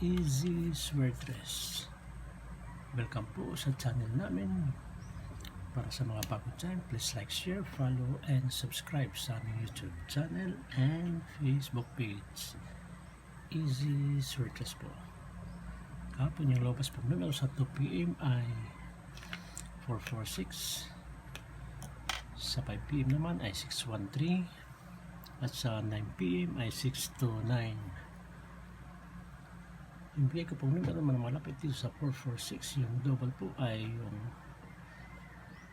Easy Sweatress. Welcome po sa channel namin. Para sa mga bago dyan, please like, share, follow, and subscribe sa aming YouTube channel and Facebook page. Easy Sweatress po. Kahapon yung lobas pong numero sa 2 PM ay 446. Sa 5 PM naman ay 613. At sa 9 PM ay 629. Yung bigay ko pong numero naman malapit dito sa 446. Yung double po ay yung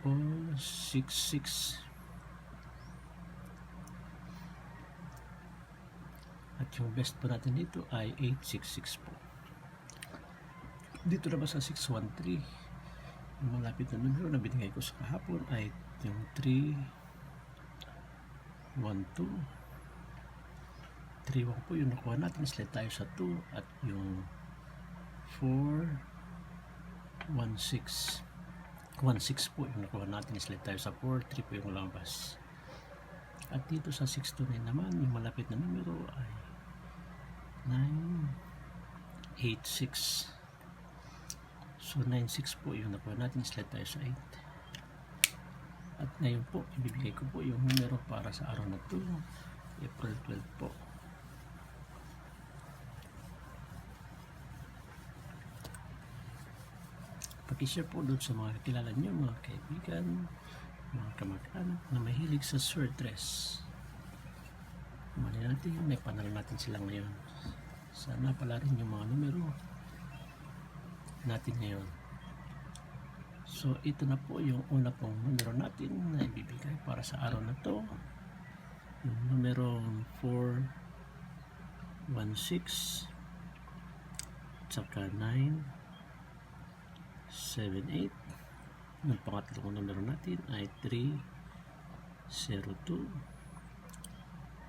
466. At yung best po natin dito ay 866 po. Dito naman sa 613, yung malapit na numero na binigay ko sa kahapon ay yung 312. 3-1 po yung nakuha natin, slide tayo sa 2, at yung 4-1-6 1-6 po yung nakuha natin, slide tayo sa 4-3 po yung labas. At dito sa 629 naman, yung malapit na numero ay 9-8-6. So 9-6 po yung nakuha natin, slide tayo sa 8. At ngayon po, ibibigay ko po yung numero para sa araw na 2, April 12 po. Pag-share po doon sa mga kilala nyo, mga kaibigan, mga kamag-anak na mahilig sa sweatress. Mali natin yun, may panalo natin sila ngayon. Sana pala rin yung mga numero natin ngayon. So ito na po yung una pong numero natin na ibibigay para sa araw na to. Yung numero 416 tsaka 978. Yung pangatlong numero natin ay 302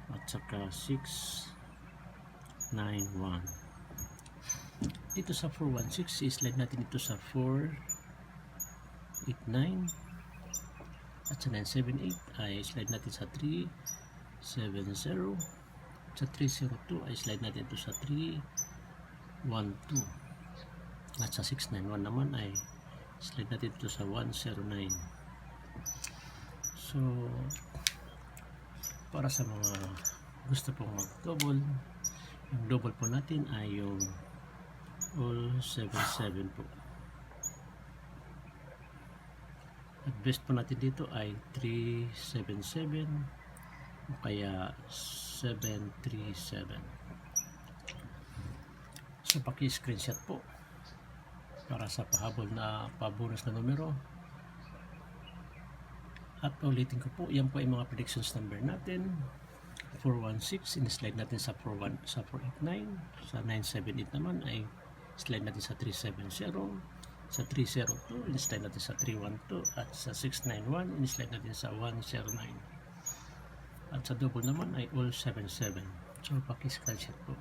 at saka 691. Dito sa 416, i-slide natin ito sa 489, at sa 978 ay slide natin sa 370, sa 302 ay slide natin ito sa 312, at sa 691 naman ay slide natin ito sa 109. So para sa mga gusto pong mag-double, yung double po natin ay yung all 77 po. At best po natin dito ay 377 o kaya 737. So paki-screenshot po para sa pahabol na pabonus na numero. At ulitin ko po, yan po ay mga predictions number natin. 416, in-slide natin sa 489. Sa 978 naman ay slide natin sa 370. Sa 302, in-slide natin sa 312. At sa 691, in-slide natin sa 109. At sa double naman ay all 77. So paki-screenshot po.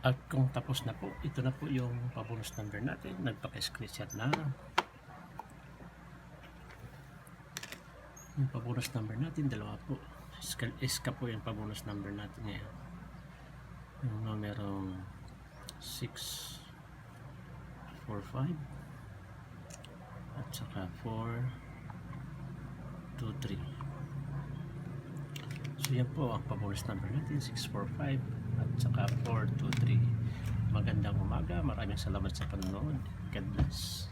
At kung tapos na po, ito na po yung pabonus number natin. Nagpaka-screenshot na. Yung pabonus number natin, dalawa po. Iska po yung pabonus number natin ngayon. Yung numerong 645 at saka 423. So yan po ang pabonus number natin, 645 at saka 423. Magandang umaga, maraming salamat sa panonood. God bless.